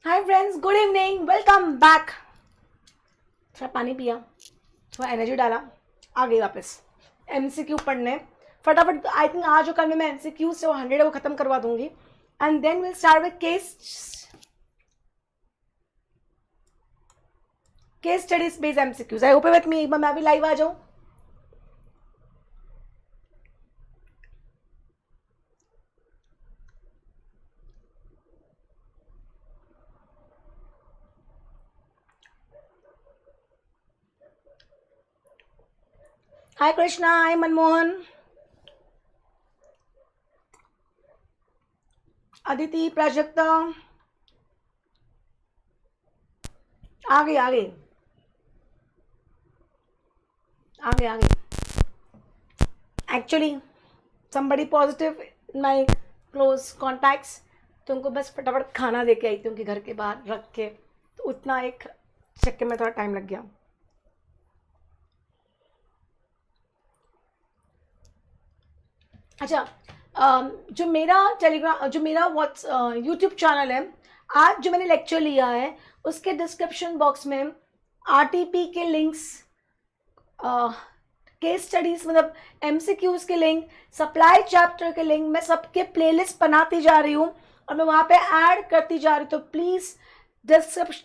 Hi friends, good evening, welcome back. थोड़ा पानी पिया, थोड़ा एनर्जी डाला, आ गई वापस एमसीक्यू पढ़ने फटाफट। आई थिंक आज जो कल में मैं एमसीक्यू से 100 है वो खत्म करवा दूंगी and then will start with case studies based MCQs. I hope with me, एक बार मैं भी लाइव आ जाऊँ। हाय कृष्णा, हाय मनमोहन, अदिति, प्राजक्ता, आ गई आ गई आ गई आ गई। Actually somebody positive in my close contacts, तो उनको बस फटाफट खाना दे के आई थी उनके घर के बाहर रख के, तो उतना एक चक्कर में थोड़ा टाइम लग गया। अच्छा, जो मेरा टेलीग्राम, जो मेरा व्हाट्स यूट्यूब चैनल है, आज जो मैंने लेक्चर लिया है उसके डिस्क्रिप्शन बॉक्स में आरटीपी के लिंक्स, केस स्टडीज मतलब एमसीक्यूज के लिंक, सप्लाई चैप्टर के लिंक, मैं सबके प्लेलिस्ट बनाती जा रही हूँ और मैं वहाँ पे ऐड करती जा रही हूँ। तो प्लीज़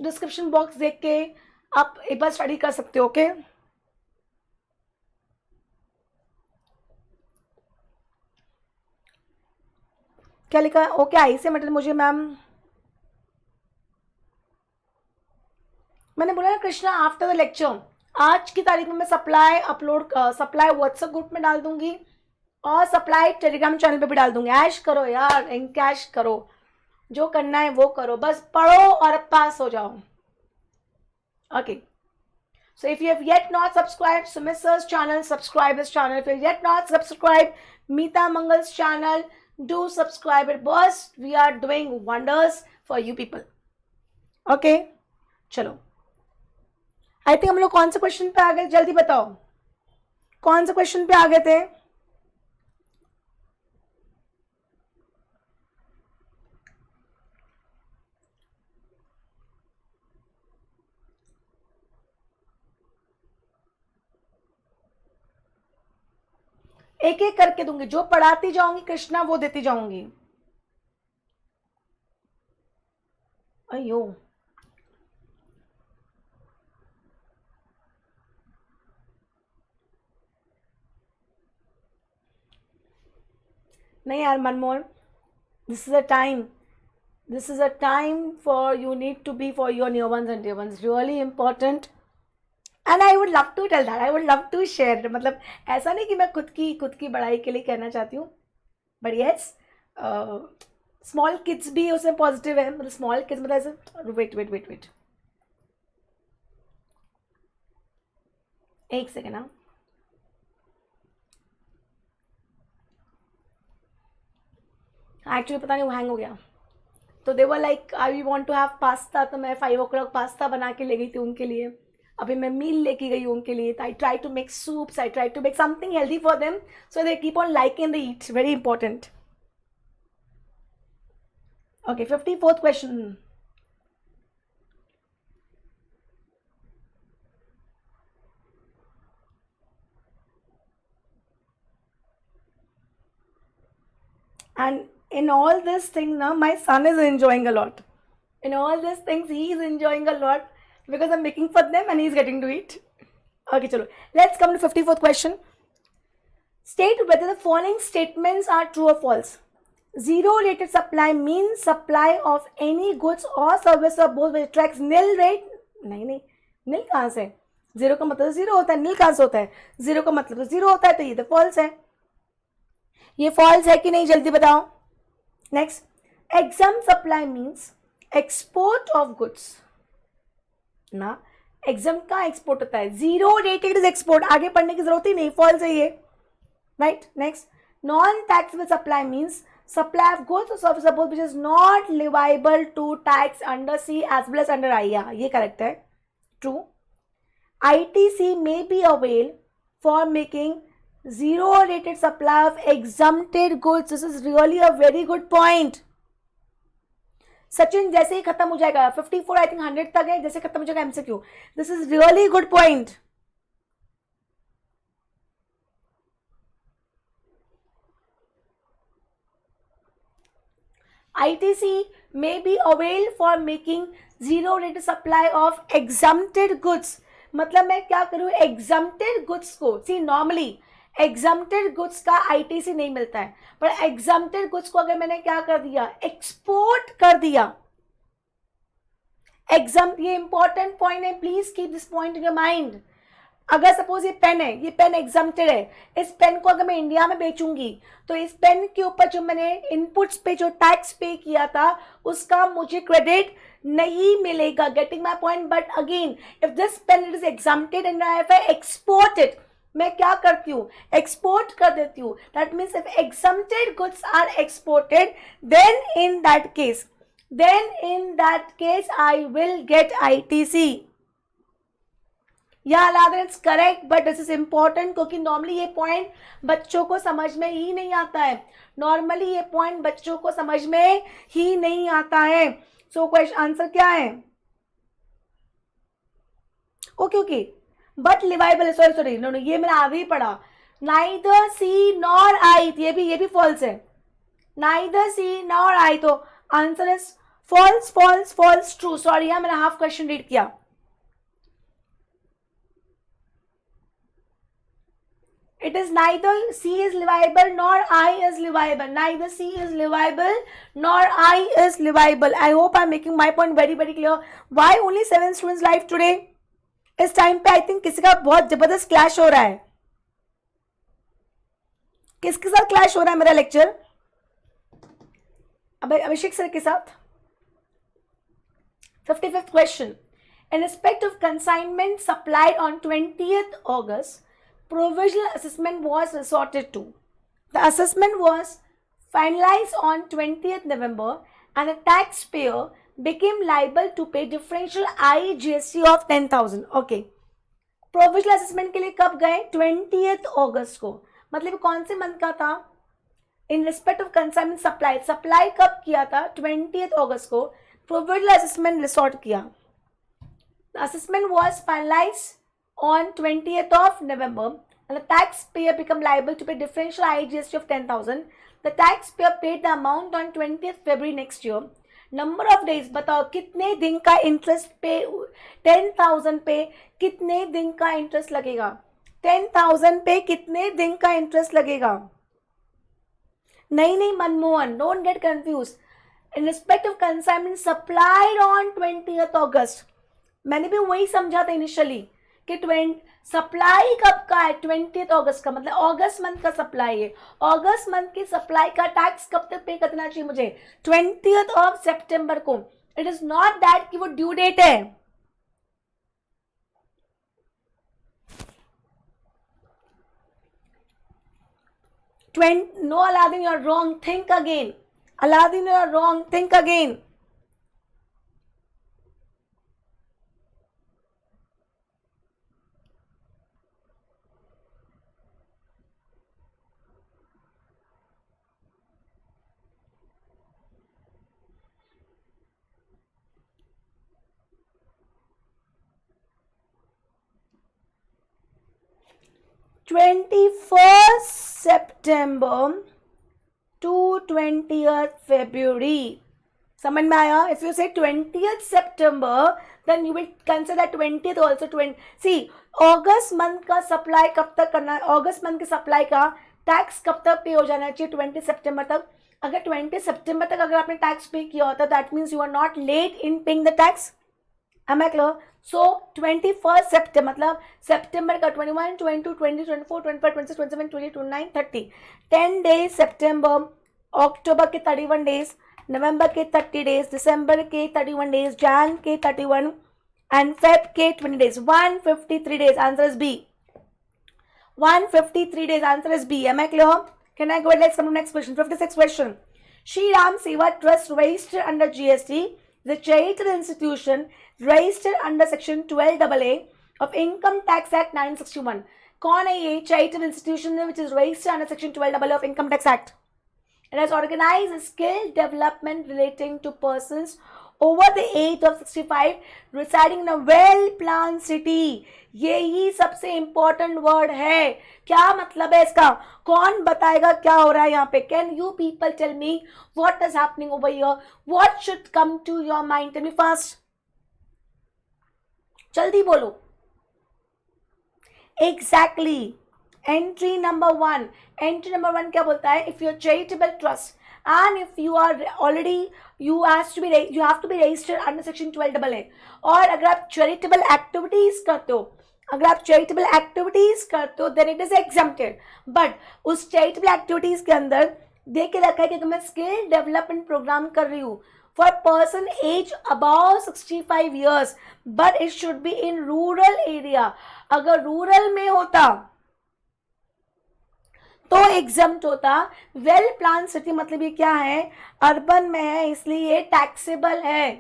डिस्क्रिप्शन बॉक्स देख के आप एक बार स्टडी कर सकते हो। ओके, क्या लिखा है? ओके, आई से मतलब मुझे मैम, मैंने बोला ना कृष्णा, आफ्टर द लेक्चर आज की तारीख में मैं supply upload, supply WhatsApp group में डाल दूंगी और सप्लाई टेलीग्राम चैनल पे भी डाल दूंगी। ऐश करो यार, इनकैश करो, जो करना है वो करो, बस पढ़ो और पास हो जाओ। Okay, so if you have yet not subscribed Sumit's channel, subscribe his channel. If you have yet not subscribed Meeta Mangal's channel, do subscribe it, boss. We are doing wonders for you people. Okay, चलो, I think हम लोग कौन से question पे आ गए, जल्दी बताओ कौन से क्वेश्चन पे आ गए थे। एक एक करके दूंगी, जो पढ़ाती जाऊंगी कृष्णा वो देती जाऊंगी। अयो, नहीं यार Manmohan, this is a time, this is a time for you need to be for your near ones and dear ones, really important. And I would love to tell that, I would love to share, मतलब ऐसा नहीं कि मैं खुद की बड़ाई के लिए कहना चाहती हूँ, बट यस, स्मॉल किड्स भी उसमें पॉजिटिव है। मतलब स्मॉल किड्स मतलब ऐसे, वेट वेट वेट वेट, एक सेकेंड ना, एक्चुअली पता नहीं वो हैंग हो गया। तो they were like I want to have pasta, तो मैं 5 o'clock पास्ता बना के ले गई थी उनके लिए। अभी मैं मील लेके गई हूँ उनके लिए। I try to make soups, I try to make something healthy for them so they keep on liking the eat, very important. Okay, 54th question. And in all this thing now, my son is enjoying a lot. In all these things, he is enjoying a lot because I'm making for them and he's getting to eat. Okay, chalo. Let's come to 54th question. State whether the following statements are true or false. Zero rated supply means supply of any goods or service or both which attracts nil rate. नहीं नहीं, nil कहाँ से? Zero का मतलब zero होता है, nil कहाँ से होता है? जीरो का मतलब तो जीरो होता है, तो ये तो फॉल्स है। ये फॉल्स है कि नहीं, जल्दी बताओ। Next, exempt supply means export of goods ना, exempt का एक्सपोर्ट होता है, जीरो रेटेड इज एक्सपोर्ट, आगे पढ़ने की जरूरत ही नहीं, फॉल्स है ये, right. Next, non taxable supply means supply of goods or services both which is not liable to tax under C as well as under IA, ये करेक्ट है, true. ITC may be availed for making zero rated supply of exempted goods. This is really a very good point. Sachin जैसे ही खत्म हो जाएगा 54 I think 100 तक है, जैसे खत्म हो जाएगा MCQ. This is really good point. ITC may be availed for making zero rate supply of exempted goods. मतलब मैं क्या करूँ, exempted goods को, सी नॉर्मली exempted goods का ITC नहीं मिलता है, पर exempted goods को अगर मैंने क्या कर दिया, एक्सपोर्ट कर दिया. ये इंपॉर्टेंट पॉइंट है, please keep this point in your mind. अगर सपोज ये पेन है, ये पेन एग्जाम्प्टेड है, इस पेन को अगर मैं इंडिया में बेचूंगी तो इस पेन के ऊपर जो मैंने इनपुट्स पे जो टैक्स पे किया था उसका मुझे क्रेडिट नहीं मिलेगा. Getting my point. But again if this pen it is exempted and I have exported, मैं क्या करती हूँ, एक्सपोर्ट कर देती हूँ. That means if exempted goods are exported then in that case I will get ITC. या अलादर it's correct, but this is important क्योंकि नॉर्मली ये पॉइंट बच्चों को समझ में ही नहीं आता है. नॉर्मली ये पॉइंट बच्चों को समझ में ही नहीं आता है. सो क्वेश्चन आंसर क्या है? ओके बट लिवाइबल, सॉरी नो, ये मैंने आगे ही पढ़ा. नाइदर सी नॉर आई, ये भी फॉल्स है. नाइदर सी नॉर आई, तो answer is false false false true. Sorry मैंने हाफ क्वेश्चन रीड किया. It is neither C is livable nor I is livable. Neither C is livable nor I is livable. I hope I'm making my point very very clear. Why only 7 students live today? इस time पे I think किसी का बहुत जबरदस्त clash हो रहा है. किसके साथ क्लैश हो रहा है मेरा लेक्चर? अभिषेक सर के साथ. 55th question. In respect of consignment supplied on 20th August, provisional assessment was resorted to. The assessment was finalized on 20th November and the taxpayer became liable to pay differential IGST of 10,000. Okay. Provisional assessment के लिए कब गए? 20th August को. मतलब कौन से month का था? In respect of consignment supply कब किया था? 20th August को. Provisional assessment resort किया. The assessment was finalized on 20th of November and the taxpayer become liable to pay differential IGST of 10,000. The taxpayer paid the amount on 20th February next year. Number of days, बताओ कितने दिन का interest पे, 10,000 पे कितने दिन का interest लगेगा? 10,000 पे कितने दिन का इंटरेस्ट लगेगा? नहीं Manmohan, don't get confuse. In respect of consignment supplied on 20th August, मैंने भी वही समझा था इनिशियली कि सप्लाई कब का है? 20th अगस्त का, मतलब अगस्त मंथ का सप्लाई है. अगस्त मंथ की सप्लाई का टैक्स कब तक पे करना चाहिए मुझे? 20th of September को. इट इज नॉट दैट कि वो ड्यू डेट है. No, Aladdin, you are wrong. Think again. Aladdin, you are wrong. Think again. (21st September to 20th February. समझ में आया? If you say 20th September, then you will consider 20th also. See, August month का supply कब तक करना है? अगस्त month की supply का टैक्स कब तक पे हो जाना चाहिए? 20 सितंबर तक. अगर 20 सितंबर तक अगर आपने टैक्स पे किया होता, that means you are not late in paying the tax. Am I clear? So 21st September मतलब सितंबर का 21, 22, 20, 24, 25, 26, 27, 28, 29, 30. 10 days सितंबर, अक्टूबर के 31 days, नवंबर के 30 days, दिसंबर के 31 days, जैन के 31 and फेब के 20 days. 153 days. Answer is B. 153 days. Answer is B. Am I clear? Can I go ahead? Let's come to next question. 56th question. Shri Ram Seva Trust registered under GST, the charitable institution registered under section 12AA of Income Tax Act 1961. कौन है ये charitable institution which is registered under section 12AA of Income Tax Act? It has organized skill development relating to persons over the age of 65 residing in a well planned city. ये ही सबसे important word है. क्या मतलब है इसका? कौन बताएगा क्या हो रहा है यहाँ पे? Can you people tell me what is happening over here? What should come to your mind? Tell me fast, जल्दी बोलो. Exactly. Entry number one. Entry number one क्या बोलता है? If your charitable trust and if you are already you have to be registered under section 12AA. और अगर आप charitable activities करते हो, then it is exempted. but उस charitable activities के अंदर दे के रखा है कि मैं स्किल डेवलपमेंट प्रोग्राम कर रही हूँ for person age above 65 years, but it should be in rural area. अगर रूरल में होता तो एग्जम्प्ट होता. वेल प्लान सिटी मतलब ये क्या है? अर्बन में है, इसलिए ये टैक्सेबल है.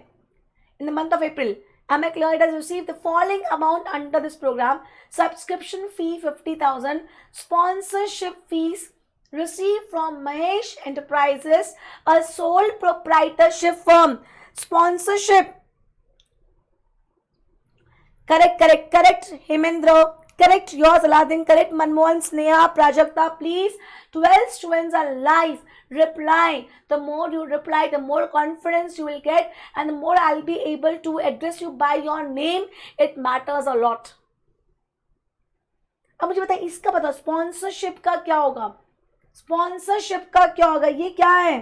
In the month of April, am I clear? It has received the following amount under this program: subscription fee 50,000, sponsorship fees received from Mahesh Enterprises, a sole proprietorship firm. Sponsorship, correct Hemendra, correct yours Aladdin, correct Manmohan, Sneha, Prajakta. Please, 12 students are live. Reply. The more you reply, the more confidence you will get, and the more I'll be able to address you by your name. It matters a lot. अब मुझे बताइए, इसका बताओ sponsorship का क्या होगा? Sponsorship का क्या होगा? ये क्या है?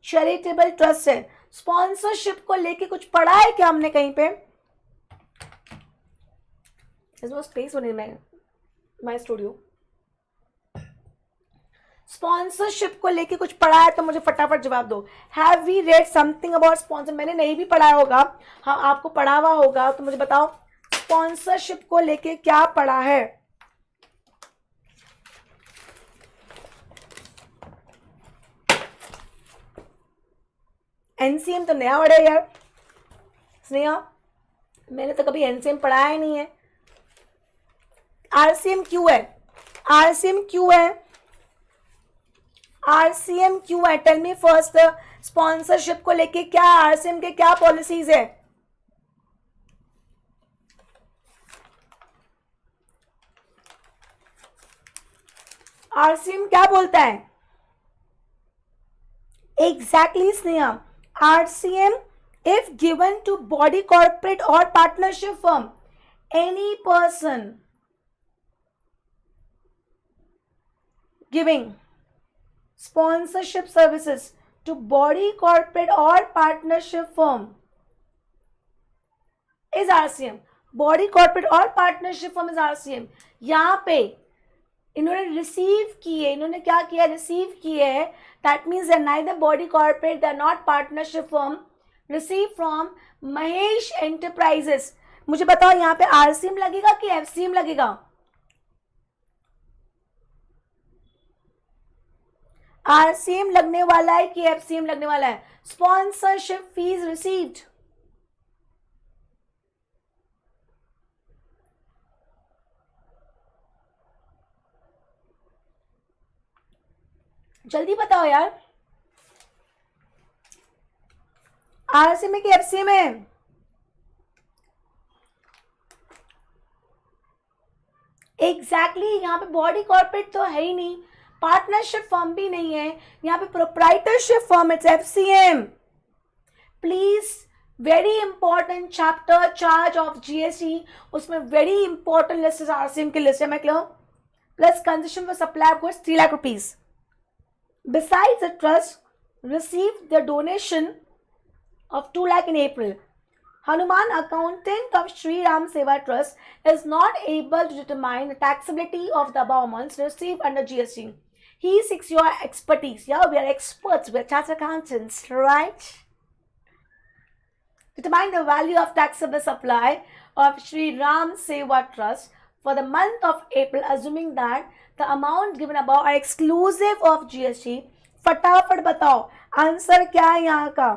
चैरिटेबल ट्रस्ट है. स्पॉन्सरशिप को लेके कुछ पढ़ा है क्या हमने कहीं पे? There's no space in my studio. Sponsorship को लेके कुछ पढ़ा है तो मुझे फटाफट जवाब दो. Have we read something about sponsor? मैंने नहीं भी पढ़ा होगा, हाँ आपको पढ़ा हुआ होगा, तो मुझे बताओ स्पॉन्सरशिप को लेके क्या पढ़ा है? एनसीएम तो नया वर्ड है यार. स्नेहा, मैंने तो कभी एनसीएम पढ़ाया ही नहीं है. आरसीएम क्यों है? आरसीएम क्यों है? आरसीएम क्यों है? Tell me first. स्पॉन्सरशिप को लेके क्या आरसीएम के क्या पॉलिसीज है? आरसीएम क्या बोलता है? Exactly Sneha. RCM, if given to body, corporate or partnership firm, any person giving sponsorship services to body, corporate or partnership firm is RCM. Body, corporate और partnership firm is RCM. यहाँ पे इन्होंने receive किए, इन्होंने क्या किया? रिसीव किए. That means they are neither body corporate, they are not partnership firm. Receive from Mahesh enterprises. मुझे बताओ यहाँ पे आरसीएम लगेगा कि एफसीएम लगेगा? आरसीएम लगने वाला है कि एफसीएम लगने वाला है? Sponsorship fees received. जल्दी बताओ यार, आरसीएम है कि एफसीएम है? एग्जैक्टली. यहाँ पे बॉडी कॉर्पोरेट तो है ही नहीं, पार्टनरशिप फर्म भी नहीं है, यहाँ पे proprietorship firm, it's FCM. Please, very important chapter charge of GST, उसमें वेरी इंपॉर्टेंट लिस्ट है आरसीएम की लिस्ट है. मैं clear? Plus concession for supply of goods 3 lakh rupees. Besides, the trust received the donation of 2 lakh in April. Hanuman, accountant of Sri Ram Seva Trust, is not able to determine the taxability of the above amounts received under GST. He seeks your expertise. Yeah, we are experts. We are chartered accountants, right? Determine the value of taxable supply of Sri Ram Seva Trust for the month of April, assuming that the amount given above are exclusive of GST. फटाफट बताओ answer क्या है यहाँ का?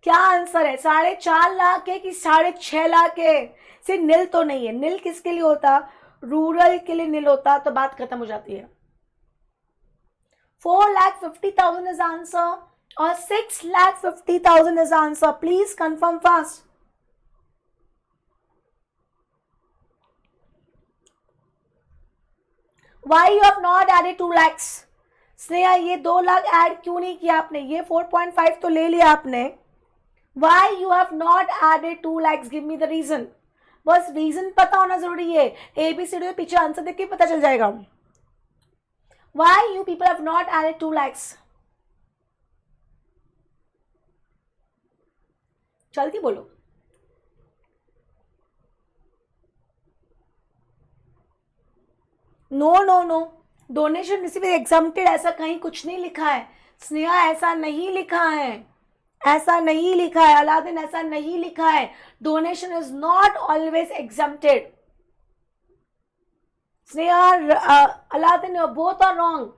क्या answer है? 4.5 लाख है कि 6.5 लाख है? सिर्फ नील तो नहीं है. नील किसके लिए होता? रूरल के लिए नील होता तो बात खत्म हो जाती है. 4,50,000 is answer or 6,50,000 is answer. Please confirm fast. Why you have not added 2 lakhs? Sneha ये 2 लाख ऐड क्यों नहीं किया आपने? ये 4.5 तो ले लिया आपने. Why you have not added 2 lakhs? Give me the reason. बस रीजन पता होना जरूरी है. ABCD पीछे आंसर देख के पता चल जाएगा. Why you people have not added 2 lakhs? जल्दी बोलो. नो डोनेशन रिसीव एग्जाम्प्टेड ऐसा कहीं कुछ नहीं लिखा है. स्नेहा ऐसा नहीं लिखा है. ऐसा नहीं लिखा है. अलादीन ऐसा नहीं लिखा है. Donation is not always exempted. Sneha Aladdin both are wrong.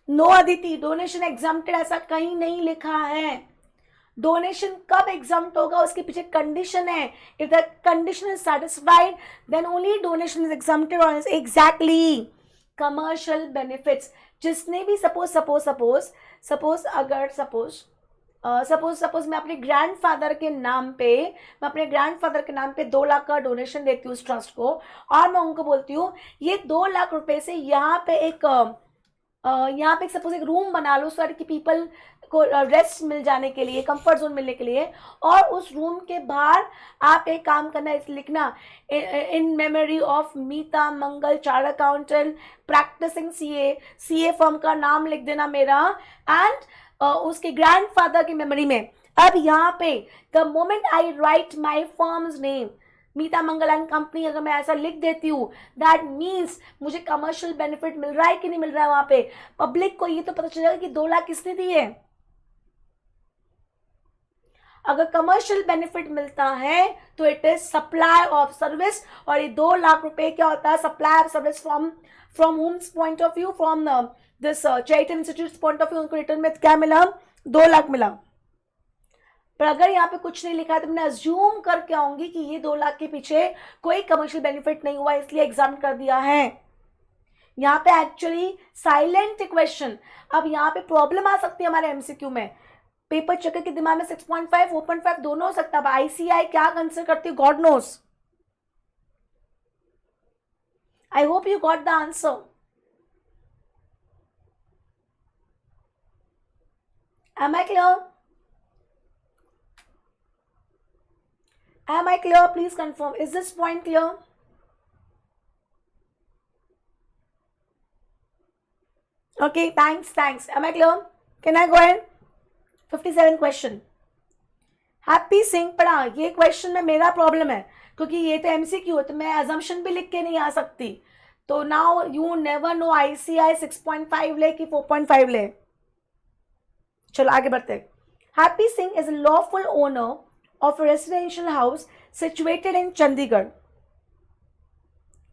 No Aditi donation exempted ऐसा कहीं नहीं लिखा है. डोनेशन कब एग्जाम्प्ट होगा उसके पीछे कंडीशन है. If the condition is satisfied then only donation is exempted. और एग्जैक्टली कमर्शियल बेनिफिट्स जिसने भी सपोज मैं अपने ग्रैंडफादर के नाम पे 2 लाख का डोनेशन देती हूँ उस ट्रस्ट को और मैं उनको बोलती हूँ ये 2 लाख रुपए से यहाँ पे एक सपोज एक रूम बना लो सो कि पीपल को रेस्ट मिल जाने के लिए, कंफर्ट जोन मिलने के लिए. और उस रूम के बाहर आप एक काम करना, इस लिखना in memory of Meeta Mangal chartered accountant practising CA firm का नाम लिख देना मेरा एंड उसके ग्रैंडफादर की मेमोरी में. अब यहाँ पे the moment I write my firm's name Meeta Mangal and company, अगर मैं ऐसा लिख देती हूँ दैट मीन्स मुझे कमर्शियल बेनिफिट मिल रहा है कि नहीं मिल रहा है. वहां पे पब्लिक को ये तो पता चलेगा कि 2 लाख किसने दिए. अगर कमर्शियल बेनिफिट मिलता है तो it is supply of service. और ये 2 लाख रुपए क्या होता है? Supply of service from homes point of view, from this charity institute point of view. उनको रिटर्न में क्या मिला? 2 लाख मिला. पर अगर यहाँ पे कुछ नहीं लिखा है तो मैं अज्यूम करके आऊंगी कि ये 2 लाख के पीछे कोई कमर्शियल बेनिफिट नहीं हुआ इसलिए एग्जाम कर दिया है. यहाँ पे एक्चुअली साइलेंट क्वेश्चन. अब यहाँ पे प्रॉब्लम आ सकती है हमारे एमसीक्यू में. पेपर चेकर के दिमाग में 6.5 4.5 दोनों हो सकता है. आईसीआई क्या कंसिडर करती है God knows. I hope you got the answer. Am I clear? Am I clear? Please confirm. Is this point clear? Okay, thanks. Am I clear? Can I go ahead? 57 question. Happy Singh पढ़ा. ये question में मेरा problem है क्योंकि ये तो MCQ है तो मैं अजम्पशन भी लिख के नहीं आ सकती. तो now you never know ICI 6.5 ले कि 4.5 ले. चलो आगे बढ़ते हैं. Happy Singh is a lawful owner of a residential house situated in Chandigarh.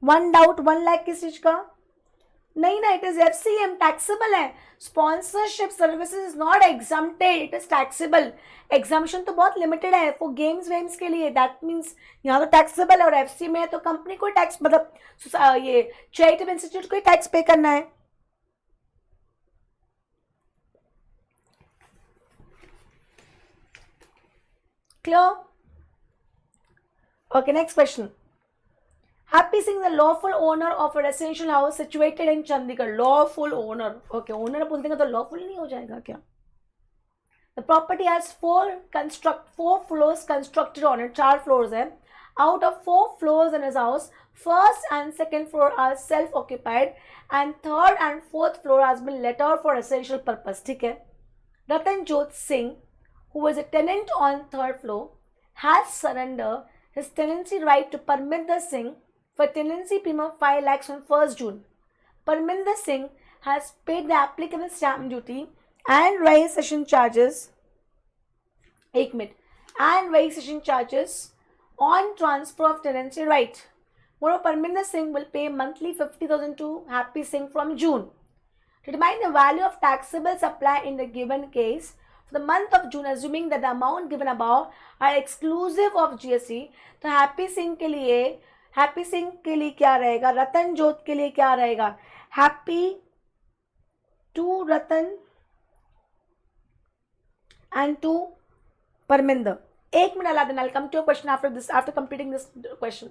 One doubt, 1 lakh किस चीज का? नहीं ना, इट इज FCM, टैक्सेबल है. Sponsorship services is not exempted, it is taxable. Exemption तो बहुत लिमिटेड है फॉर गेम्स वेम्स के लिए. दैट मीन्स यहाँ तो टैक्सेबल है और FC में है तो कंपनी को टैक्स मतलब ये चैरिटेबल इंस्टीट्यूट को टैक्स पे करना है. Clear? Okay, next question. Happy Singh is the lawful owner of a residential house situated in Chandigarh. Lawful owner. Okay, owner बोल देंगे तो lawful नहीं हो जाएगा क्या? The property has 4 floors constructed on it. 4 floors है. Out of 4 floors in his house, first and second floor are self-occupied, and third and fourth floor has been let out for residential purpose. ठीक है? Ratanjot Singh, who was a tenant on 3rd floor, has surrendered his tenancy right to Parminder Singh for tenancy premium of 5 lakhs on 1st June. Parminder Singh has paid the applicable stamp duty and registration charges. 1 minute. And registration charges on transfer of tenancy right. Moreover, Parminder Singh will pay monthly 50,000 to Happy Singh from June. To determine the value of taxable supply in the given case, For the month of June, assuming that the amount given above are exclusive of GST, तो happy Singh के लिए क्या रहेगा, रतन जोत के लिए क्या रहेगा, Happy to Ratan and to Parminder. एक मिनट अलादीन, I come to question after completing this question.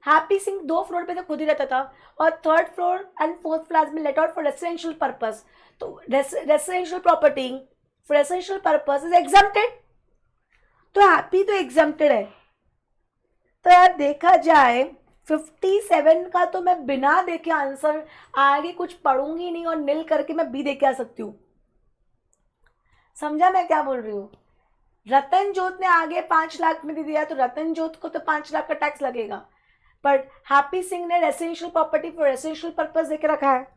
Happy Singh 2 floor पे तो खुद ही रहता था और 3rd floor and 4th floor में let out for residential purpose. तो residential property for residential purpose is exempted. तो हैप्पी तो एग्जम्प्टेड है. तो यार देखा जाए 57 का तो मैं बिना देखे आंसर आगे कुछ पढ़ूंगी नहीं और नील करके मैं बी देके आ सकती हूँ. समझा मैं क्या बोल रही हूँ. रतन जोत ने आगे 5 लाख में दे दिया तो रतन जोत को तो 5 लाख का टैक्स लगेगा, बट हैप्पी सिंह ने residential property for residential purpose देके रखा है.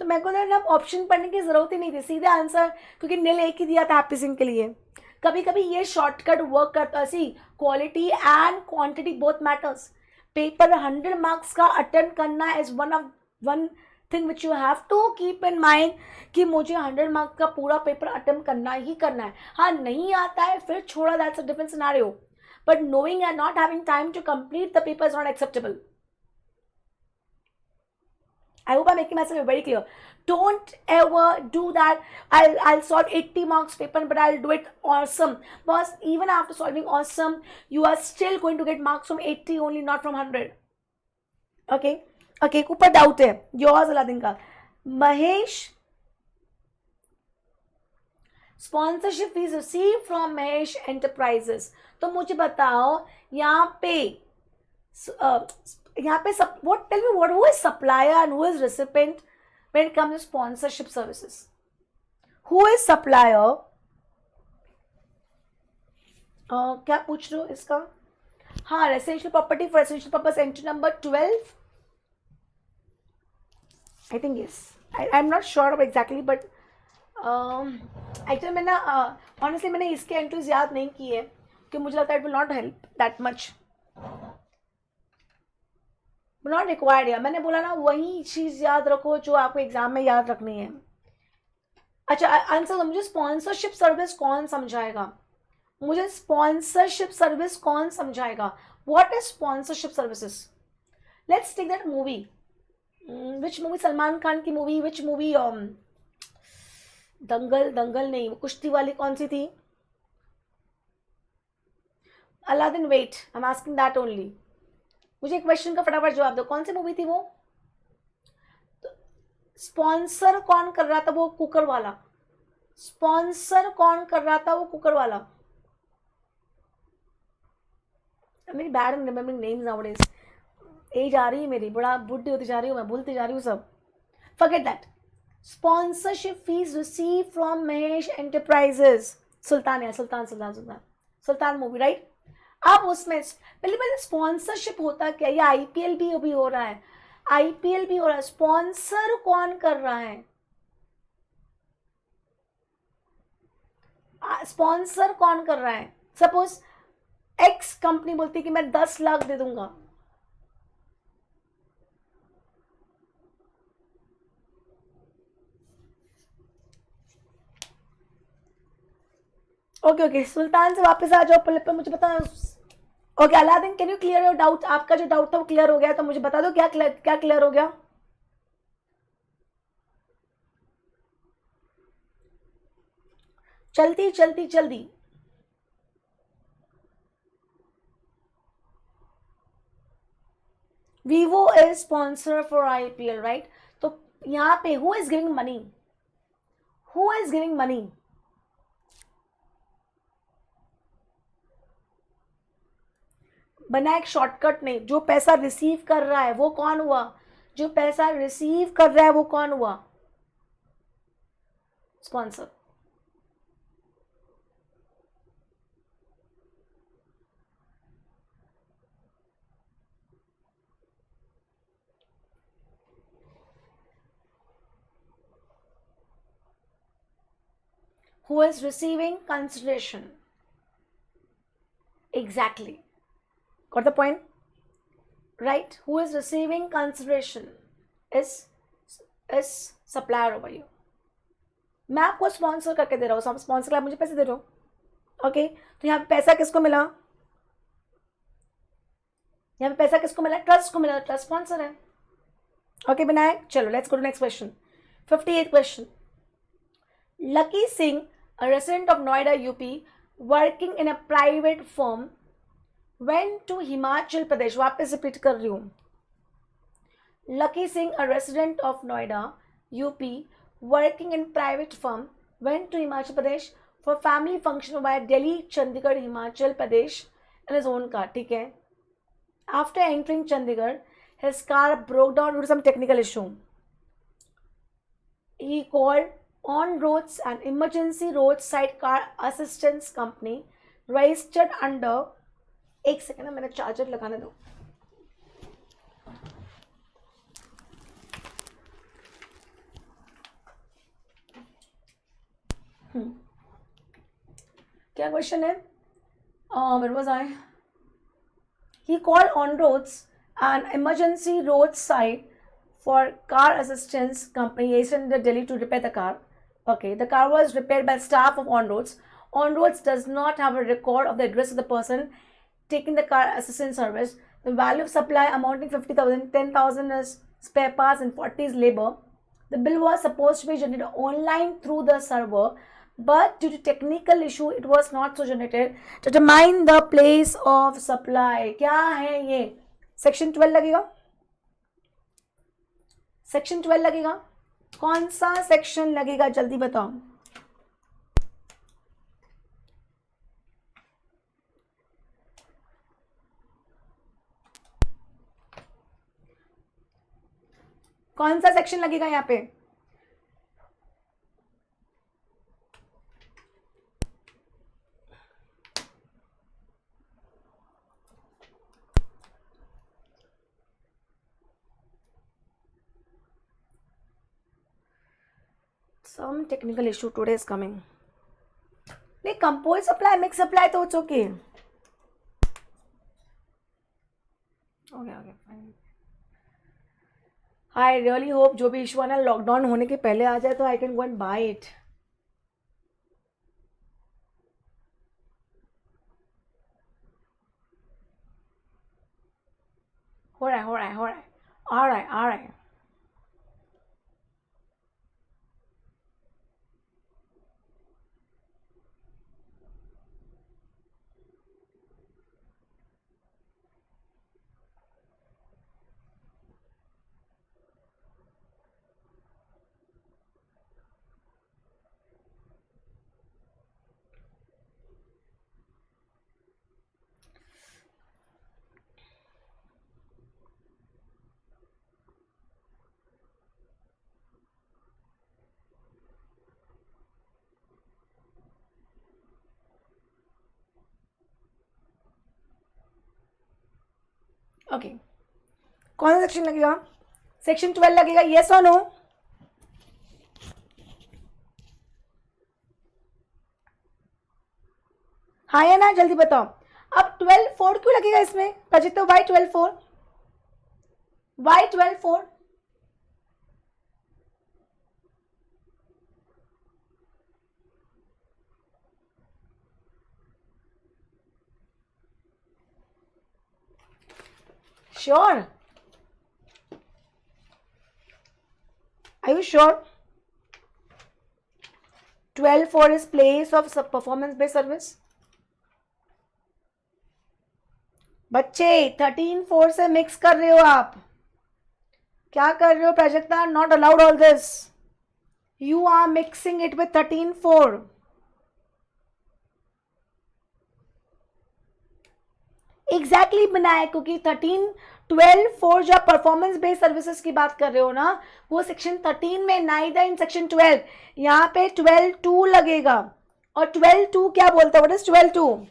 तो मेरे को ना ऑप्शन पढ़ने की जरूरत ही नहीं थी, सीधे आंसर, क्योंकि नील एक ही दिया था हैप्पी सिंह के लिए. कभी कभी ये शॉर्टकट वर्क करता. See quality and quantity both matters. Paper 100 marks का अटेम्प्ट करना is one thing which you have to keep in mind कि मुझे 100 मार्क्स का पूरा पेपर अटेम्प्ट करना ही करना है. हाँ नहीं आता है फिर छोड़ा, that's a different scenario, but knowing and not having time to complete the paper is not acceptable. I hope I'm making myself very clear. Don't ever do that. I'll solve 80 marks paper, but I'll do it awesome. Because even after solving awesome, you are still going to get marks from 80 only, not from 100. Okay? Okay, ऊपर doubt है. Yours Aladdin का. Mahesh, sponsorship fees received from Mahesh Enterprises. तो मुझे बताओ यहाँ पे tell me who is supplier and who is recipient when it comes to sponsorship services. Who is supplier? क्या पूछ रहे हो इसका? हाँ, residential property for residential purpose, entry number 12. I think yes. I'm not sure of exactly, but actually मैंने honestly मैंने इसके entries याद नहीं की है कि मुझे लगता है it will not help that much. Not required है. मैंने बोला ना वही चीज याद रखो जो आपको एग्जाम में याद रखनी है. अच्छा आंसर, मुझे स्पॉन्सरशिप सर्विस कौन समझाएगा? मुझे स्पॉन्सरशिप सर्विस कौन समझाएगा? What is sponsorship services? Let's take that movie. Which movie? Salman Khan की मूवी. Which movie? दंगल नहीं, कुश्ती वाली कौन सी थी? Aladdin. Wait, I am asking that only. मुझे एक क्वेश्चन का फटाफट जवाब दो. कौन सी मूवी थी वो? तो स्पॉन्सर कौन कर रहा था? वो कुकर वाला. स्पॉन्सर कौन कर रहा था? वो कुकर वाला. मेरी bad in remembering names nowadays. Age आ रही है मेरी, बड़ा बुढ़ी होती जा रही हूँ मैं, भूलती जा रही हूँ सब. Forget that. Sponsorship fees receive from Mahesh enterprises. Sultan है, सुल्तान मूवी, राइट? अब उसमें पहले स्पॉन्सरशिप होता क्या? ये आईपीएल भी हो रहा है. आईपीएल भी हो रहा है. स्पॉन्सर कौन कर रहा है? स्पॉन्सर कौन कर रहा है? सपोज एक्स कंपनी बोलती है कि मैं 10 लाख दे दूंगा. ओके सुल्तान से वापस आ जाओ पहले पे मुझे बता. Okay Aladdin, can you clear your doubt? आपका जो डाउट था वो क्लियर हो गया, तो मुझे बता दो क्या क्लियर हो गया. जल्दी. Vivo is sponsor for IPL, right? तो यहाँ पे who is giving money? बना एक शॉर्टकट नहीं. जो पैसा रिसीव कर रहा है वो कौन हुआ? Sponsor. Who is receiving consideration? Exactly. Got the point? Right? Who is receiving consideration? Is is supplier over you. मैं आपको स्पॉन्सर करके दे रहा हूँ, स्पॉन्सर के लिए आप मुझे पैसे दे रहे हो. ओके, तो यहाँ पे पैसा किसको मिला? यहाँ पे पैसा किसको मिला? ट्रस्ट को मिला. ट्रस्ट स्पॉन्सर है. ओके विनायक, चलो let's go to next question. 58th question. Lucky Singh, a resident of Noida, UP, working in a private firm, went to Himachal Pradesh. वापस रिपीट कर रही हूँ. Lucky Singh, a resident of Noida, UP, working in private firm, went to Himachal Pradesh for family function via Delhi, Chandigarh, Himachal Pradesh in his own car. ठीक है. After entering Chandigarh, his car broke down due to some technical issue. He called On Roads, an emergency roadside car assistance company registered under. एक second ना, मेरा charger लगाने दो. क्या question है? Where was I? He called On Roads, an emergency roadside for car assistance company based in Delhi to repair the car. Okay, the car was repaired by staff of On Roads. On Roads does not have a record of the address of the person taking the car assistance service. The value of supply amounting 50,000, 10,000 is spare parts and 40 is labor. The bill was supposed to be generated online through the server, but due to technical issue, it was not so generated. Determine the place of supply. क्या है ये? Section 12 लगेगा? Section 12 लगेगा? कौन सा section लगेगा? जल्दी बताओ. कौन सा सेक्शन लगेगा यहाँ पे? Some technical issue today is coming. नहीं, कंपोज सप्लाई, मिक्स सप्लाई तो okay. Okay fine. I really hope जो भी इशू है ना लॉकडाउन होने के पहले आ जाए तो I can go and buy it. हो रहा है. ओके, कौन सा सेक्शन लगेगा? सेक्शन 12 लगेगा. यस और नो? हाँ या ना, जल्दी बताओ. अब 12(4) क्यों लगेगा इसमें? Prajit, why 12(4)? Why 12(4)? Sure? Are you sure? 12(4) is place of performance based service. बच्चे 13(4) से मिक्स कर रहे हो आप. क्या कर रहे हो Prajakta? Not allowed all this. You are mixing it with 13(4). Exactly बनाया, क्योंकि 12(4) जो परफॉर्मेंस बेस्ड सर्विसेज की बात कर रहे हो ना, वो सेक्शन 13 में, नाइदर इन सेक्शन 12. यहाँ पे 12(2) लगेगा. और 12(2) क्या बोलता है? What is 12(2)?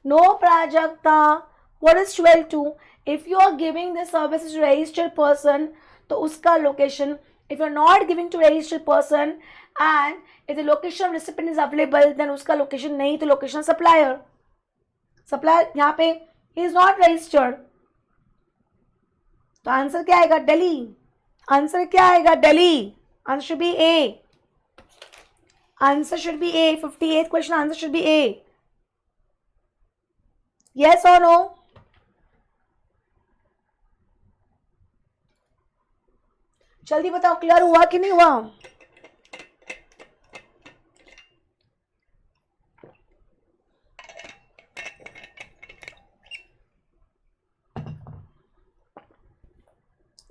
No Prajakta, what is 12(2)? If you are giving this services to registered person तो उसका location, if you are not giving to registered person and if the location of recipient is available, then उसका location नहीं तो location supplier. Supplier यहाँ पे is not registered, तो answer क्या आएगा? दिल्ली. आंसर क्या आएगा? Delhi. Answer should be A. Answer should be A. 58th question answer should be A. Yes और नो? जल्दी बताओ, क्लियर हुआ कि नहीं हुआ?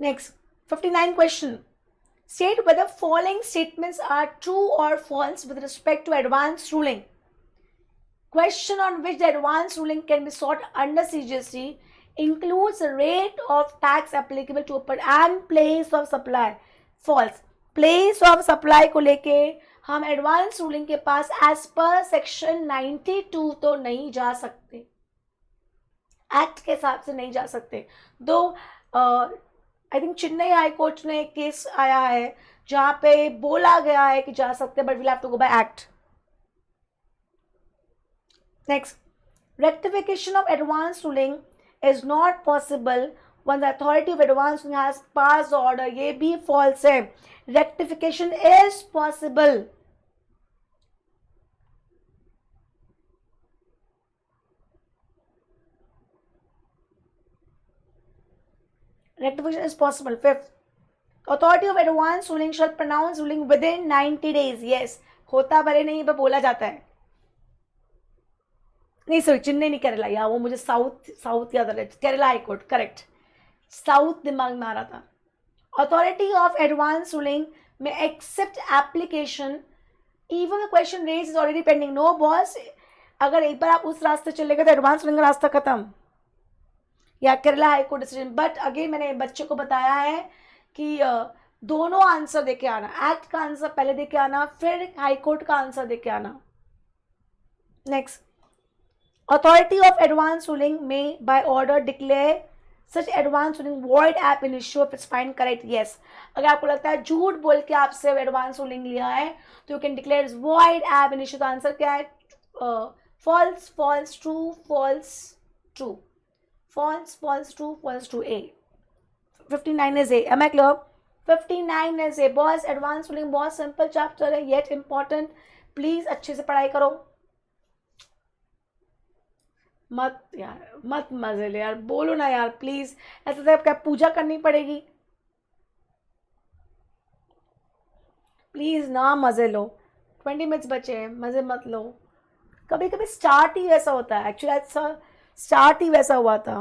Next, 59 question. State whether following statements are true or false with respect to advanced ruling. Question on which the advanced ruling can be sought under CGST includes the rate of tax applicable to and place of supply. False. Place of supply को लेके हम advanced ruling के पास as per section 92 तो नहीं जा सकते, act के हिसाब से नहीं जा सकते. दो I think Chennai high court में एक केस आया है जहां पे बोला गया है कि जा सकते, but we'll have to go by act. Next, rectification of advance ruling is not possible when the authority of advance ruling has passed order. ये भी फॉल्स है. Rectification is possible. Rectification is possible. Fifth, authority of advance ruling shall pronounce ruling within 90 days. Yes, होता भले नहीं पर बोला जाता है. नहीं सॉरी, चेन्नई नहीं, केरला. या वो मुझे साउथ याद आ रहा है. Kerala high court, correct. South दिमाग में आ रहा था. अथॉरिटी ऑफ एडवांस रूलिंग में accept application even the question raise is already pending. No boss, अगर एक बार आप उस रास्ते चले गए तो एडवांस रूलिंग का रास्ता खत्म. या Kerala high court decision. But again मैंने बच्चे को बताया है कि दोनों आंसर देके आना. एक्ट का आंसर पहले देके आना, फिर हाई कोर्ट का आंसर देके आना. Next, authority of advance ruling में by order declare such advance ruling void ab initio if it's find correct. Yes, अगर आपको लगता है झूठ बोल के आपसे एडवांस रूलिंग लिया है तो you can declare is void ab initio. तो आंसर क्या है? False, false, true, false, true. False, false, true, false, true. A. 59 is A. Am I clear? 59 is A. Boys, advanced ruling बहुत simple chapter है, yet important. Please अच्छे से पढ़ाई करो. मत यार, मत मजे ले यार, बोलो ना यार प्लीज. ऐसा तो क्या पूजा करनी पड़ेगी? प्लीज ना मजे लो. 20 मिनट्स बचे हैं, मजे मत लो. कभी कभी स्टार्ट ही वैसा होता है. एक्चुअली ऐसा स्टार्ट ही वैसा हुआ था.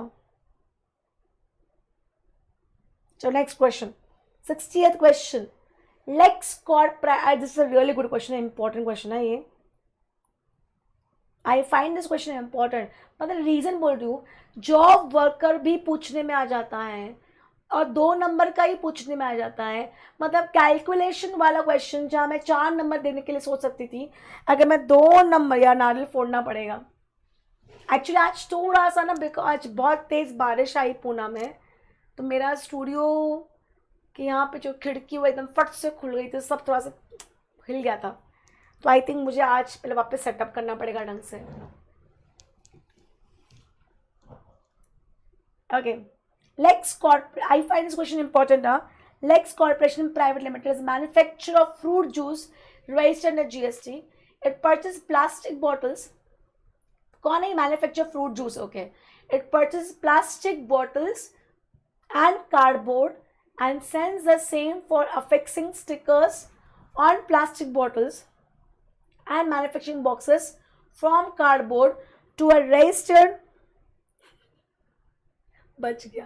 चलो next question, 60th question. Lex corporate. This is a really good question, important question है ये. I find this question important. मतलब रीजन बोल रही हूँ, जॉब वर्कर भी पूछने में आ जाता है और 2 नंबर का ही पूछने में आ जाता है. मतलब कैलकुलेशन वाला क्वेश्चन जहाँ मैं 4 नंबर देने के लिए सोच सकती थी, अगर मैं 2 नंबर, या नारियल फोड़ना पड़ेगा. एक्चुअली आज थोड़ा सा ना, बिकॉज आज बहुत तेज़ बारिश आई पूना में, तो मेरा स्टूडियो कि यहाँ पे जो खिड़की वो एकदम फट से खुल गई थी, सब थोड़ा सा हिल गया था. तो आई थिंक मुझे आज पहले वापस सेटअप करना पड़ेगा ढंग से. Okay, Lex corporation. I find this question important. Lex corporation private limited is manufacture of fruit juice registered under GST. It purchase plastic bottles. कौन है manufacture fruit juice? Okay, it purchase plastic bottles and cardboard and sends the same for affixing stickers on plastic bottles and manufacturing boxes from cardboard to a registered बच गया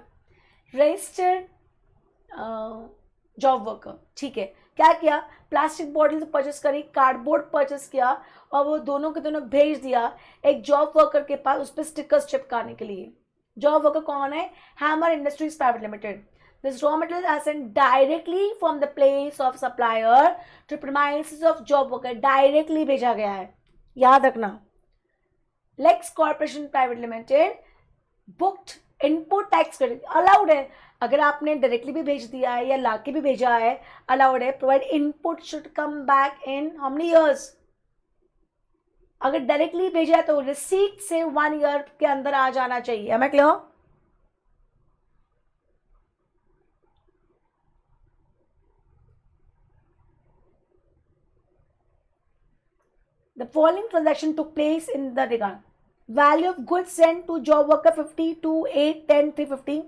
registered job worker. ठीक है, क्या किया? Plastic bottle purchase करी, cardboard purchase किया और वो दोनों के दोनों भेज दिया एक जॉब वर्कर के पास उस पर स्टिकर्स चिपकाने के लिए. जॉब वर्कर कौन है? Hammer industries private limited. This raw material are sent directly from the place of supplier to premises of job worker. Directly भेजा गया है, याद रखना. Lex corporation private limited booked input tax credit allowed है. अगर आपने डायरेक्टली भी भेज दिया है या लाके भी भेजा है, अलाउड है. Provide input should come back in how many years. अगर डायरेक्टली भेजा है तो रिसीट से 1 ईयर के अंदर आ जाना चाहिए. Am I clear? The following transaction took place in the regard. Value of goods sent to job worker 50, 2, 8, 10, 350.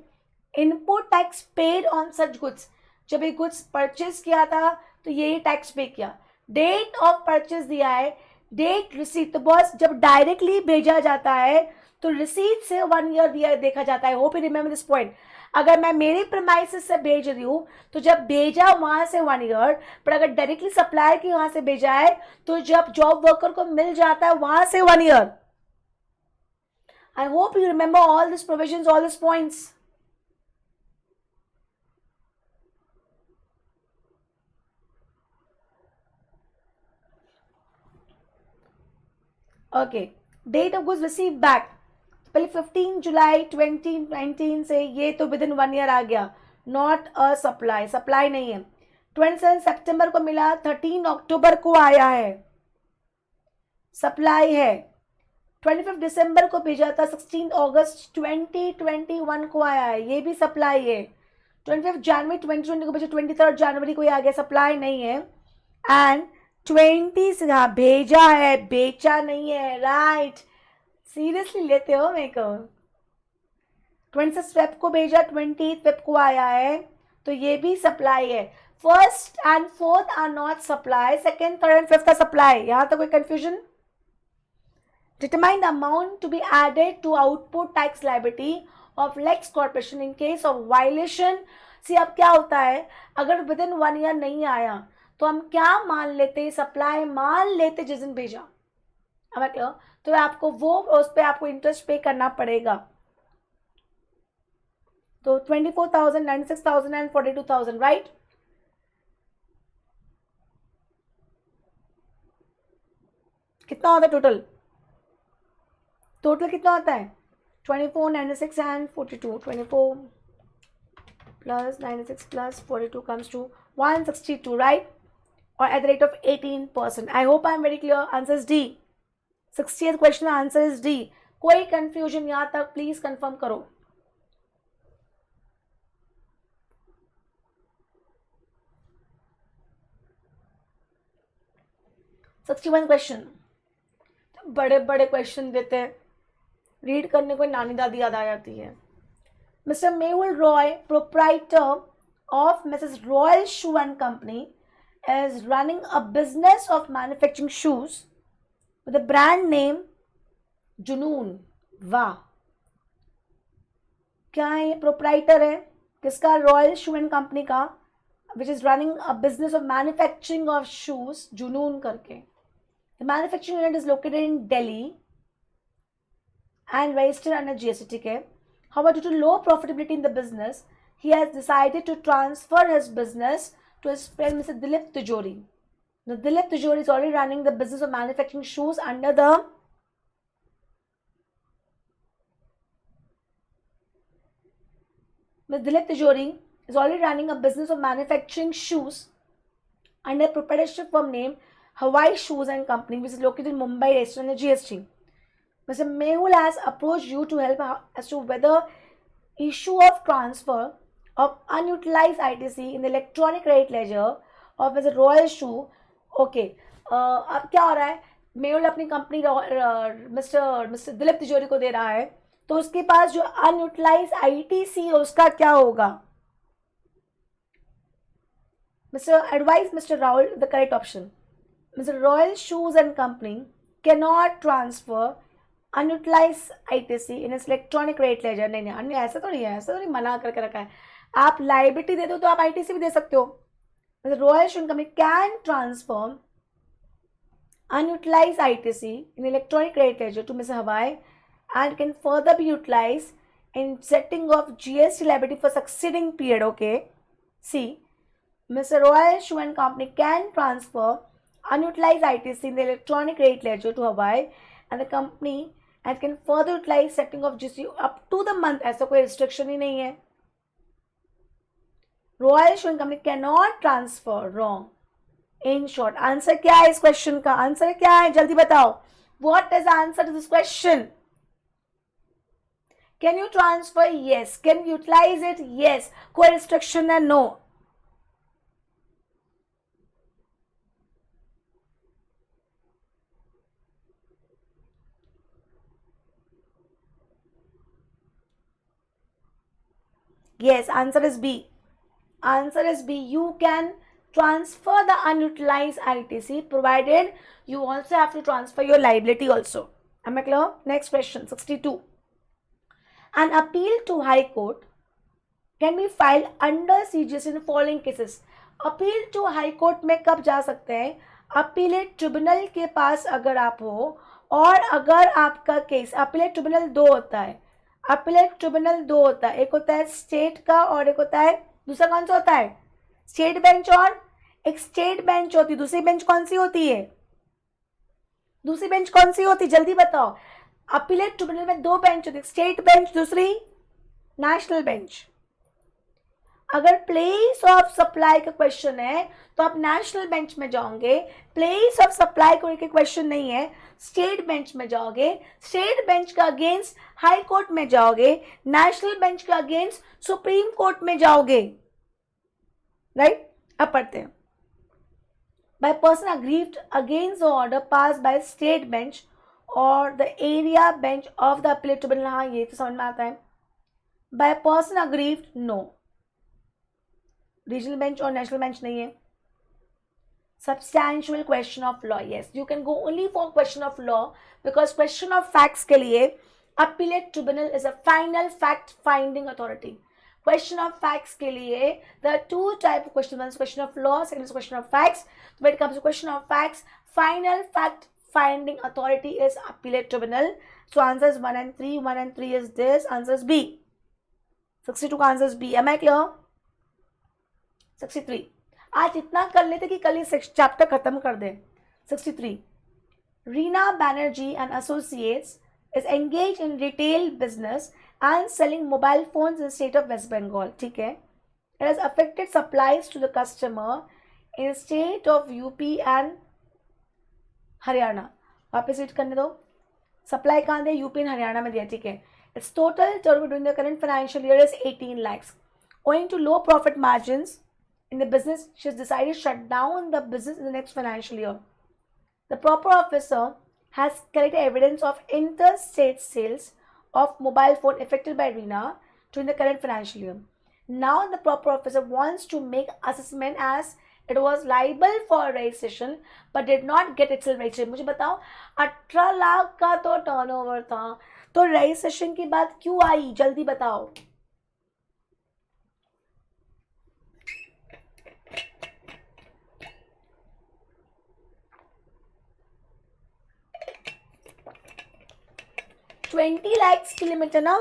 Input tax paid on such goods. जब ये गुड्स परचेज किया था तो ये टैक्स पे किया. डेट ऑफ परचेज दिया है, date receipt. तो बॉस जब डायरेक्टली भेजा जाता है तो रिसीट से 1 ईयर दिया देखा जाता है. Hope you remember this point. अगर मैं मेरी प्रीमाइसेस से भेज रही हूँ तो जब भेजा वहां से 1 ईयर, पर अगर डायरेक्टली सप्लायर की वहां से भेजा है तो जब जॉब वर्कर को मिल जाता है वहां से 1 year. I hope you remember all this provisions, all this points. Okay, date of goods receive back. पहले 15 जुलाई 2019 से ये तो विद इन 1 ईयर आ गया. नॉट अ सप्लाई, सप्लाई नहीं है. 27 सितंबर को मिला, 13 अक्टूबर को आया है, सप्लाई है. 25 दिसंबर को भेजा था, 16 अगस्त 2021 को आया है, ये भी सप्लाई है. 25 जनवरी 2020 को भेजा, 23 जनवरी को आ गया, सप्लाई नहीं है. एंड 20 से हाँ भेजा है, बेचा नहीं है. राइट, सीरियसली लेते हो मेरे को. 26 फेब को भेजा, 20 फेब को आया है, तो ये भी सप्लाई है. First and fourth are not supply, second, third and fifth supply. यहाँ तक कोई confusion? Determine the amount to be added to output tax liability of Lex Corporation in case of violation. See, अब क्या होता है, अगर with in 1 year नहीं आया तो हम क्या मान लेते, सप्लाई मान लेते जिस दिन भेजा. अब क्या तो आपको वो उस पर आपको इंटरेस्ट पे करना पड़ेगा. तो 24,000, 96,000 एंड 42,000. राइट, कितना होता है टोटल? टोटल कितना होता है? 24, 96 and 42. 24 plus 96 plus 42 comes to 162. Right, और at the rate of 18%. I hope I am very clear. Answer is D. 60th question answer is D. कोई कंफ्यूजन यहाँ तक प्लीज कंफर्म करो. क्वेश्चन, बड़े बड़े क्वेश्चन देते हैं, रीड करने को नानी दादी याद आ जाती है. Mister Mehul Roy, proprietor of Mrs royal shoe and company, is running a business of manufacturing shoes with the brand name जुनून. वाह, क्या है ये? प्रोप्राइटर है किसका? रॉयल शू एंड कंपनी का, which is running a business of manufacturing of shoes, जुनून करके. The manufacturing unit is located in Delhi and registered under GST. ठीक है. However, due to low profitability in the business, he has decided to transfer his business to his friend Mr. Dilip Tijori. Now, Dilip Tijori is already running the business of manufacturing shoes under the Mr. Dilip Tijori is already running a business of manufacturing shoes under a proprietorship firm named Hawaii Shoes and Company, which is located in Mumbai, registered under GST. Mr. Mehul has approached you to help as to whether issue of transfer of unutilized ITC in the electronic credit ledger of Mr. Royal Shoe. Okay, अब क्या हो रहा है? मेहुल अपनी company mister Dilip तिजोरी को दे रहा है, तो उसके पास जो अनयूटिलाइज ITC है उसका क्या होगा? Mister advise mister Rahul the correct option. Mr. Royal Shoes and Company cannot transfer unutilized ITC in its electronic credit ledger. नहीं अन्य ऐसा तो नहीं है, ऐसा तो नहीं मना करके रखा है. आप लाइबिलिटी दे दो तो आप ITC भी दे सकते हो. Mr. Royal Shoes and Company can transfer unutilized ITC in electronic credit ledger to Mr. Hawaii and can further be utilized in setting of GST liability for succeeding period. Okay, see, Mr. Royal Shoe and Company can transfer unutilized ITC in the electronic credit ledger to Hawaii and the company and can further utilize setting of GST up to the month. ऐसा कोई restriction ही नहीं है. Royal Shoe and Company cannot transfer. Wrong. In short, answer क्या है इस question का? Answer क्या है? जल्दी बताओ. What is the answer to this question? Can you transfer? Yes. Can you utilize it? Yes. कोई restriction है? No. Yes, answer is B. Answer is B. You can transfer the unutilized ITC provided you also have to transfer your liability also. Am I clear? Next question, 62. An appeal to High Court can be filed under CGS in following cases. Appeal to high court में कब जा सकते हैं? Appellate tribunal के पास अगर आप हो, और अगर आपका केस, अपीलेट ट्रिब्यूनल दो होता है, अपीलेट ट्रिब्यूनल दो होता है, एक होता है स्टेट का और एक होता है, दूसरा कौन सा होता है? स्टेट बेंच, और एक स्टेट बेंच होती है, दूसरी बेंच कौन सी होती है? दूसरी बेंच कौन सी होती, जल्दी बताओ. अपीलेट ट्रिब्यूनल में दो बेंच होती है, स्टेट बेंच, दूसरी नेशनल बेंच. अगर प्लेस ऑफ सप्लाई का क्वेश्चन है तो आप नेशनल बेंच में जाओगे. प्लेस ऑफ सप्लाई के क्वेश्चन नहीं है, स्टेट बेंच में जाओगे. स्टेट बेंच का अगेंस्ट हाई कोर्ट में जाओगे, नेशनल बेंच का अगेंस्ट सुप्रीम कोर्ट में जाओगे. राइट, अब पढ़ते हैं. By person aggrieved against the order pass by state bench और the area bench of the appellate tribunal. हाँ, ये तो समझ में आता है. By person aggrieved, no. Regional bench और नेशनल बेंच नहीं है. Substantial question of law, yes, you can go only for question of law, because question of facts के लिए appellate tribunal is a final fact finding authority. Question of facts के लिए there are two type of questions. One is question of law, second is question of facts. When it comes to question of facts, final fact finding authority is appellate tribunal. So answer is 1 and 3. 1 and 3 is this. Answer is B. 62 का answer is B. Am I clear? 63. आज इतना कर लेते कि कल ही chapter खत्म कर दे. 63. Reena Banerjee and associates is engaged in retail business and selling mobile phones in state of West Bengal. ठीक है. It has affected supplies to the customer in state of UP and Haryana. वापस रीड करने दो. सप्लाई कहाँ दे? UP and Haryana में दिया. ठीक है. Its total turnover during the current financial year is 18 lakhs. Owing to low profit margins in the business, she has decided to shut down the business in the next financial year. The proper officer has collected evidence of interstate sales of mobile phone affected by Reena during the current financial year. Now the proper officer wants to make assessment as it was liable for registration but did not get itself registered. मुझे बताओ, 18 लाख का तो turnover था, तो registration की बात क्यों आई? जल्दी बताओ. $20 lakhs की लिमिट है ना,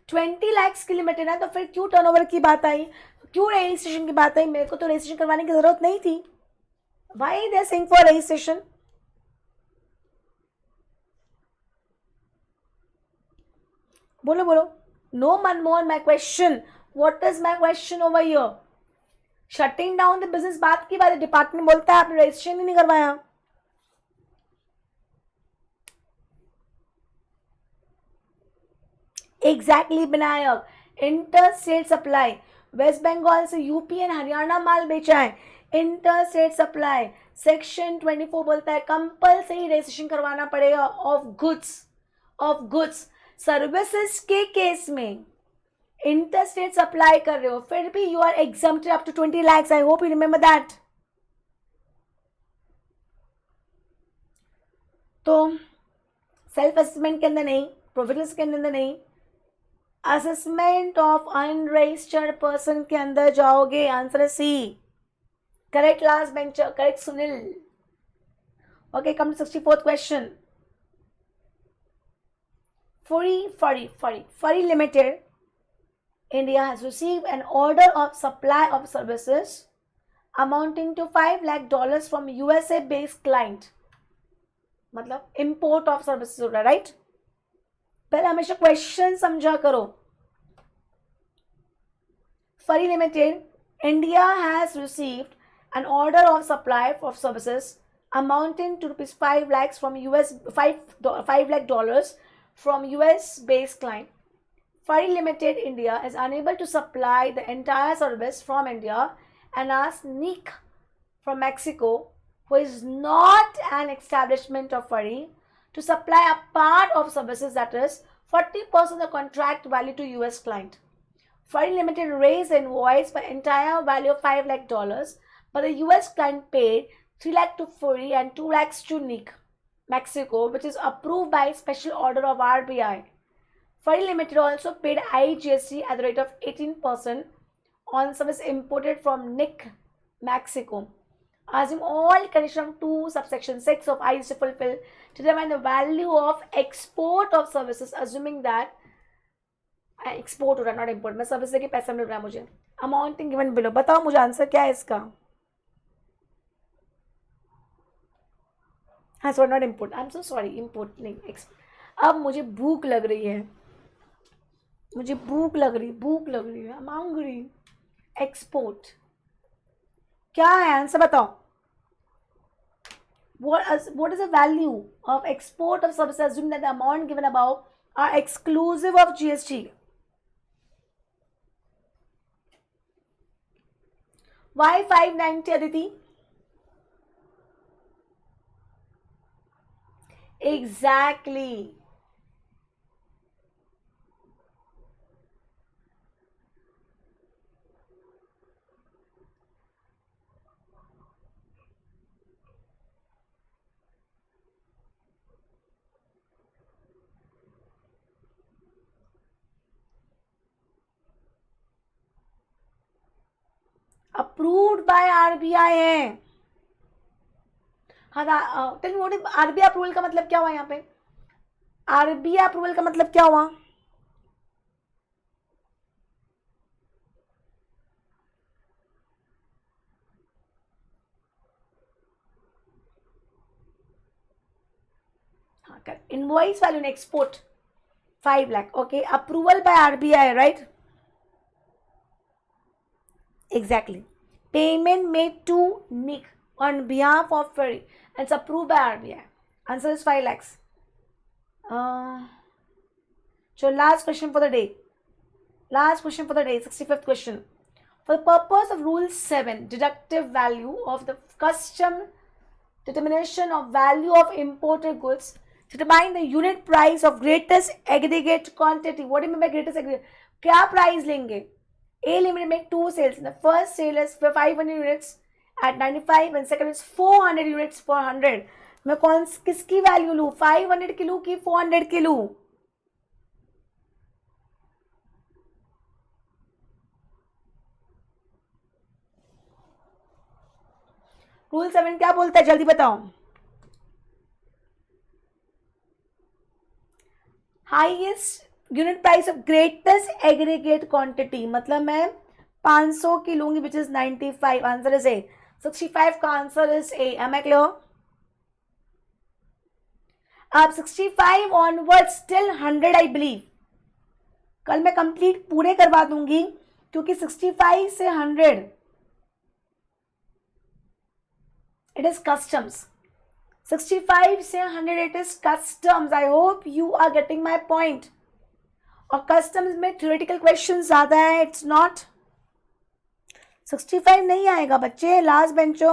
20 lakhs की लिमिट है ना, तो फिर क्यों टर्नओवर की बात आई, क्यों रजिस्ट्रेशन की बात आई? मेरे को तो रजिस्ट्रेशन करवाने की जरूरत नहीं थी. Why they are saying for registration? बोलो बोलो. No Manmohan, my question, what is my question over here? Shutting down the business बात की बात है. डिपार्टमेंट बोलता है आपने रजिस्ट्रेशन ही नहीं करवाया. Exactly Vinayak. Inter state supply, West Bengal से यूपी एंड हरियाणा माल बेचा है. इंटर स्टेट सप्लाई सेक्शन 24 बोलता है कंपल्सरी रजिस्ट्रेशन करवाना पड़ेगा of goods. Of goods. Services के केस में इंटर स्टेट सप्लाई कर रहे हो, फिर भी you are exempted up to 20 lakhs. I hope you remember that. तो सेल्फ असेसमेंट के अंदर नहीं, प्रोविजनल्स के अंदर नहीं, असेसमेंट ऑफ अनरजिस्टर्ड पर्सन के अंदर जाओगे. Answer C. Correct last bencher, correct Sunil. Okay, come to 64th question. Furry Limited India has received an order of supply of services amounting to $5 lakh from USA based client. मतलब import of services हो रहा है, right? पहले हमेशा question समझा करो. Furry Limited India has received an order of supply of services amounting to rupees 5 lakhs from $5 lakh from US based client. Furry Limited India is unable to supply the entire service from India and asks Nick from Mexico, who is not an establishment of Furry, to supply a part of services, that is 40% of the contract value to US client. Furry Limited raised invoice for entire value of $5 lakh, but the US client paid 3 lakh to Furry and 2 lakhs to Nick, Mexico, which is approved by special order of RBI. Furry Limited also paid IGST at the rate of 18% on service imported from Nick, Mexico. Assume all conditions of 2 subsection 6 of IGST fulfill to determine the value of export of services, assuming that export हो रहा है not import, मैं service देके पैसा मिल रहा है मुझे. Amounting given below. बताओ मुझे आंसर क्या है इसका. हाँ sorry not import, I am so sorry, import नहीं. अब मुझे भूख लग रही है, मुझे भूख लग रही है, मांग रही. एक्सपोर्ट क्या है आंसर बताओ. what is the value of export of services assume that the amount given above are exclusive of GST. Why 590 Aditi? Exactly. Approved by RBI है. हाँ tell me what is RBI approval का मतलब क्या हुआ यहाँ पे. RBI approval का मतलब क्या हुआ. हाँ कर invoice value in export 5 lakh. Okay approval by RBI right. Exactly. Payment made to Nick on behalf of Furry and it's approved by RBI. Answer is 5 lakhs. So last question for the day. 65th question. For the purpose of Rule 7, deductive value of the custom determination of value of imported goods, determine the unit price of greatest aggregate quantity. What do you mean by greatest aggregate? क्या price लेंगे. A Limited make 2 sales. The first sale is for 500 units at 95 and second is 400 units for 100. मैं किसकी value लूँ. 500 की लूँ कि 400 की लूँ. रूल 7 क्या बोलता है जल्दी बताओ. Highest unit price of greatest aggregate quantity मतलब मैं 500 की लूंगी which is 95. Answer is A. 65 का answer is A. Am I clear. अब 65 ऑनवर्ड स्टिल 100 आई बिलीव. कल मैं कंप्लीट पूरे करवा दूंगी क्योंकि 65 से 100 इट इज कस्टम्स. 65 से 100 it is customs. I hope you are getting my point. और कस्टम्स में थ्योरेटिकल क्वेश्चन ज्यादा है. इट्स नॉट 65 नहीं आएगा बच्चे. लास्ट बेंचो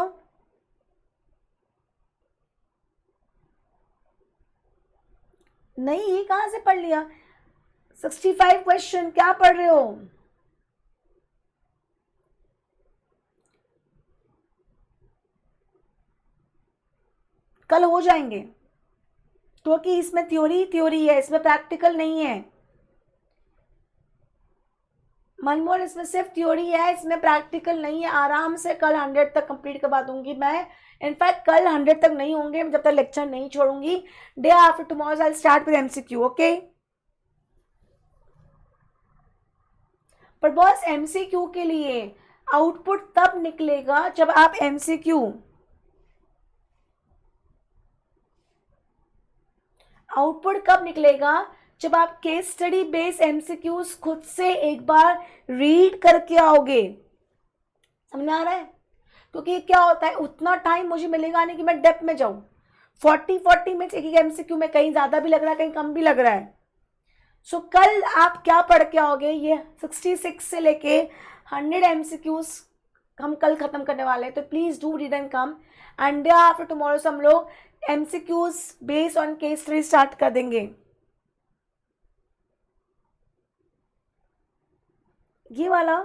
नहीं, ये कहां से पढ़ लिया. 65 क्वेश्चन क्या पढ़ रहे हो. कल हो जाएंगे क्योंकि इसमें थ्योरी है, इसमें प्रैक्टिकल नहीं है. मनमोहन इसमें सिर्फ थ्योरी है, इसमें प्रैक्टिकल नहीं है. आराम से कल 100 तक कंप्लीट करवा दूंगी मैं. इनफैक्ट कल 100 तक नहीं होंगे जब तक लेक्चर नहीं छोड़ूंगी. Day after tomorrow I start with MCQ. Okay पर बॉस एमसीक्यू के लिए आउटपुट तब निकलेगा जब आप एमसीक्यू आउटपुट कब निकलेगा जब आप केस स्टडी बेस्ड एमसीक्यूज खुद से एक बार रीड करके आओगे. समझ में आ रहा है. क्योंकि क्या होता है उतना टाइम मुझे मिलेगा नहीं कि मैं डेप्थ में जाऊं. 40 मिनट्स एक एमसीक्यू में कहीं ज्यादा भी लग रहा है कहीं कम भी लग रहा है. सो कल आप क्या पढ़ के आओगे. ये 66 से लेके 100 एमसीक्यूज हम कल खत्म करने वाले हैं. तो please do read and come. And day after tomorrow से हम लोग MCQs based on case study start कर देंगे. ये वाला,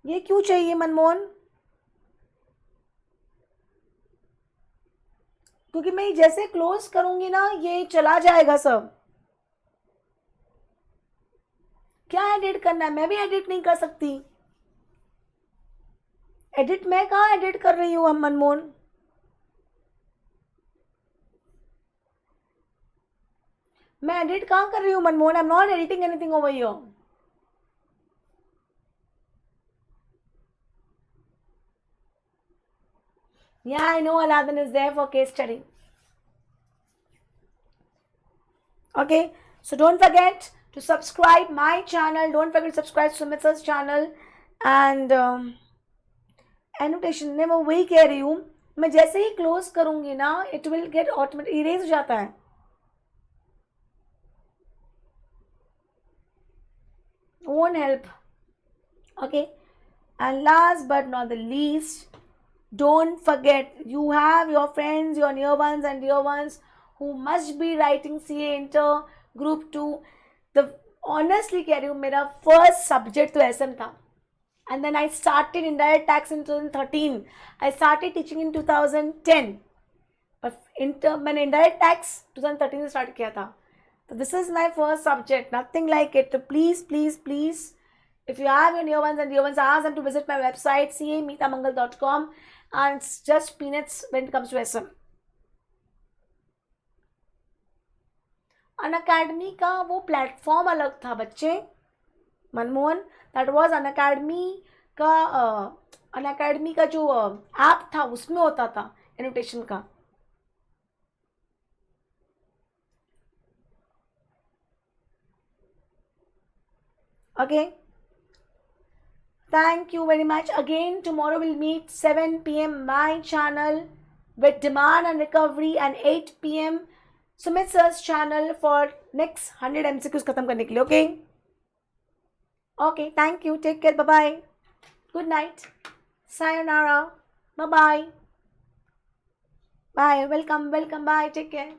ये क्यों चाहिए मनमोहन? क्योंकि मैं जैसे क्लोज करूंगी ना ये चला जाएगा सब। क्या एडिट करना है? मैं भी एडिट नहीं कर सकती। एडिट मैं कहाँ एडिट कर रही हूँ हम मनमोहन? मैं एडिट कहाँ कर रही हूँ Manmohan? I am not editing anything over here. Yeah, I know Aladdin is there for case study. Okay, so don't forget to subscribe my channel. Don't forget to subscribe Sumit sir's channel. And annotation ने मैं वही कह रही हूँ, मैं जैसे ही close करूंगी ना it will get automatic erase हो जाता है. Won't help. Okay, and last but not the least, don't forget you have your friends, your near ones and dear ones who must be writing CA Inter Group 2. The honestly कह रही हूँ मेरा first subject तो SM था. And then I started indirect tax in 2013. I started teaching in 2010. मैंने indirect tax 2013 से start किया था. So this is my first subject, nothing like it. So please, please, please, if you have your near ones and dear ones, ask them to visit my website cameetamangal.com, and it's just peanuts when it comes to SM. Unacademy का वो platform अलग था बच्चे, Manmohan. That was Unacademy का जो app था उसमें होता था एनोटेशन का. Okay, thank you very much. Again, tomorrow we'll meet 7 p.m. my channel with demand and recovery, and 8 p.m. Sumit sir's channel for next 100 MCQs खत्म करने के लिए. Okay? Okay, thank you. Take care. Bye-bye. Good night. Sayonara. Bye-bye. Bye. Welcome. Bye. Take care.